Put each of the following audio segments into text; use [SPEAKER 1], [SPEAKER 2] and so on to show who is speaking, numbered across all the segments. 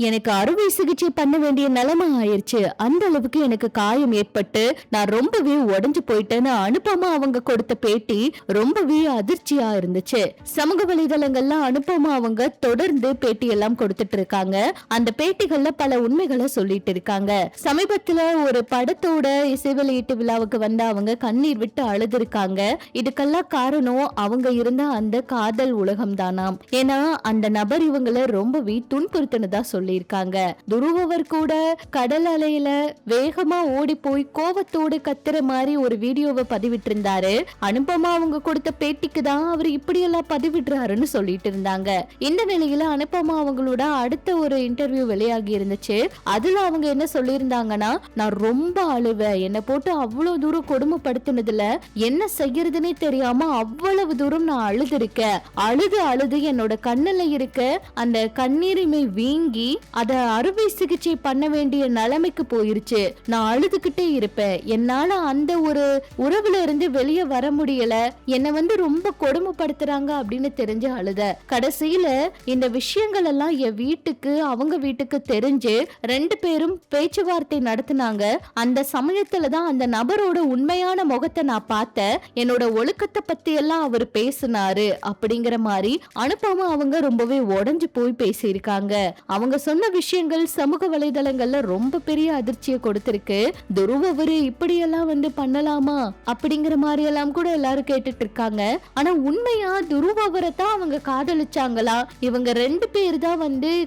[SPEAKER 1] எனக்கு அறுவை சிகிச்சை பண்ண வேண்டிய நிலைமை ஆயிருச்சு. அந்த அளவுக்கு எனக்கு காயம் ஏற்பட்டு நான் ரொம்பவே உடைஞ்சு போயிட்டேன்னு அனுபமா அவங்க கொடுத்த பேட்டி ரொம்பவே அதிர்ச்சியா இருந்துச்சு. சமூக வலைதளங்கள்ல அனுபமா அவங்க தொடர்ந்து பேட்டி எல்லாம் கொடுத்துட்டு இருக்காங்க. அந்த பேட்டிகள்ல பல உண்மைகளை சொல்லிட்டு இருக்காங்க. சமீபத்துல ஒரு படத்தோட இசை வெளியீட்டு விழாவுக்கு வந்த அவங்க கண்ணீர் விட்டு அழுதுருக்காங்க. இதுக்கெல்லாம் காரணம் அவங்க இருந்த அந்த காதல் உலகம் தானாம். ஏன்னா அந்த நபர் இவங்களை ரொம்பவே துன்புறுத்தினதா சொல்லியிருக்காங்க. துருவவர் கூட கடல் அலையில வேகமா ஓடி போய் கோவத்தோடு கத்துற மாதிரி ஒரு வீடியோவை பதிவிட்டு இருந்தாரு. அனுபமா அவங்க கொடுத்த பேட்டிக்கு தான் அவர் இப்படியெல்லாம் பதிவிடுறாருன்னு சொல்லிட்டு இருந்தாங்க. இந்த நிலையில அனுபமா அவங்களோட அடுத்த ஒரு இன்டர்வியூ வெளியாகி இருந்துச்சு. அதுல அவங்க என்ன சொல்லியிருந்தாங்கன்னா, நான் ரொம்ப அழுவேன், என்னை போட்டு அவ்வளவு தூரம் கொடுமைப்படுத்தினதுல என்ன செய்யறதுன்னே தெரியாம அவ்வளவு தூரம் நான் அழுதுருக்கேன். அழுது என்னோட கண்ணுல இருக்க அந்த கண்ணீருமே வீங்கி அத அறுவை சிகிச்சை பண்ண வேண்டிய நிலைமைக்கு போயிருச்சு. நான் அழுதுகிட்டே இருப்பேன். என்னால அந்த ஒரு உறவுல இருந்து வெளியே வர முடியல. என்னை ரொம்ப கொடுமைப்படுத்துறாங்க அப்படின்னு தெரிஞ்சு அழுத. கடைசியில இந்த விஷயங்கள் எல்லாம் என் வீட்டுக்கு அவங்க வீட்டுக்கு தெரிஞ்சு 2 பேரும் பேச்சுவார்த்தை நடத்தினாங்க. அந்த சமயத்துலதான் அந்த நபரோட உண்மையான முகத்தை நான் பார்த்தேன். என்னோட ஒழுக்கத்தை பத்தி எல்லாம் அவர் பேசினாரு அப்படிங்கிற மாதிரி அனுபமா அவங்க ரொம்பவே உடைஞ்சு போய் பேசியிருக்காங்க. அவங்க சொன்ன விஷயங்கள் சமூக வலைதளங்கள்ல ரொம்ப பெரிய அதிர்ச்சியை கொடுத்திருக்கு. துருவவரு இப்படியெல்லாம் பண்ணலாமா அப்படிங்கிற மாதிரி எல்லாம் கூட எல்லாரும் கேட்டுட்டு இருக்காங்க. ஆனா உண்மையா துருவவரை தான் அவங்க காதலிச்சாங்களா, இவங்க 2 பேர் தான்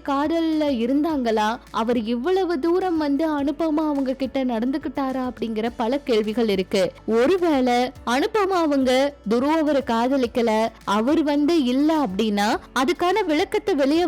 [SPEAKER 1] காதல்ல இருந்தாங்களா, அவர் இவ்வளவு தூரம் அனுபமா அவங்க கிட்ட நடந்துகிட்டாரா அப்படிங்கிற பல கேள்விகள் இருக்கு. ஒருவேளை அனுபமா அவங்க துருவவரை காதலிக்கல, அவர் இல்ல அப்படின்னா அதுக்கான விளக்கத்தை வெளியே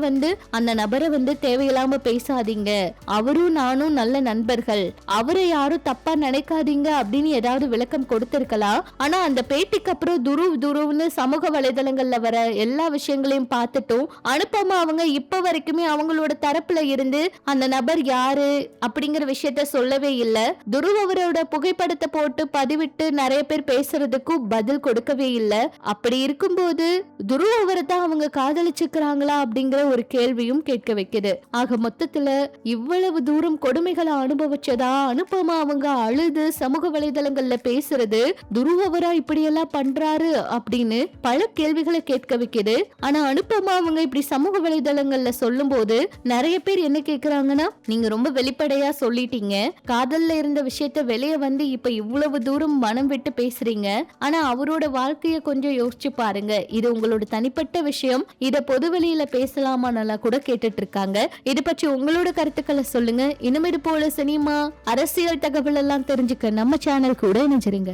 [SPEAKER 1] அந்த நபரை தேவையில்லாம பேசாதீங்க, அவரும் நானும் நல்ல நண்பர்கள், அவரை யாரும் தப்பா நினைக்காதீங்க அப்படின்னு ஏதாவது விளக்கம் கொடுத்திருக்கலாம். ஆனா அந்த பேட்டிக்கு அப்புறம் துருவ்னு சமூக வலைதளங்கள்ல வர எல்லா விஷயங்களையும் பார்த்துட்டும் அனுபமா அவங்க இப்ப வரைக்குமே அவங்களோட தரப்புல இருந்து அந்த நபர் யாரு அப்படிங்கிற விஷயத்த சொல்லவே இல்லை. துருவ் அவரோட புகைப்படத்தை போட்டு பதிவிட்டு நிறைய பேர் பேசுறதுக்கும் பதில் கொடுக்கவே இல்லை. அப்படி இருக்கும்போது துருவ் அவரை தான் அவங்க காதலிச்சுக்கிறாங்களா அப்படிங்கிற ஒரு கேள்வியும் கேட்க வைக்குது. ஆக மொத்தத்துல இவ்வளவு தூரம் கொடுமைகளை அனுபவிச்சதா அனுபமா அவங்க அழுது சமூக வலைதளங்கள்ல பேசுறது துருவவரா இப்படியெல்லாம் பண்றாரு அப்படின்னு பல கேள்விகளை கேட்க வைக்குது. ஆனா அனுபமா அவங்க இப்படி சமூக வலைதளங்கள்ல சொல்லும் போது நிறைய பேர் என்ன கேக்குறாங்கன்னா, நீங்க ரொம்ப வெளிப்படையா சொல்லிட்டீங்க, காதல்ல இருந்த விஷயத்த வெளியே இப்ப இவ்வளவு தூரம் மனம் விட்டு பேசுறீங்க, ஆனா அவரோட வாழ்க்கைய கொஞ்சம் யோசிச்சு பாருங்க, இது உங்களோட தனிப்பட்ட விஷயம், இத பொதுவெளியில பேசலாமான்னு கூட கேட்டுட்டு இருக்காங்க. இது பற்றி உங்களோட கருத்துக்களை சொல்லுங்க. இனிமே இது போல சினிமா அரசியல் தகவல் எல்லாம் தெரிஞ்சுக்க நம்ம சேனல் கூட இணைஞ்சிருங்க.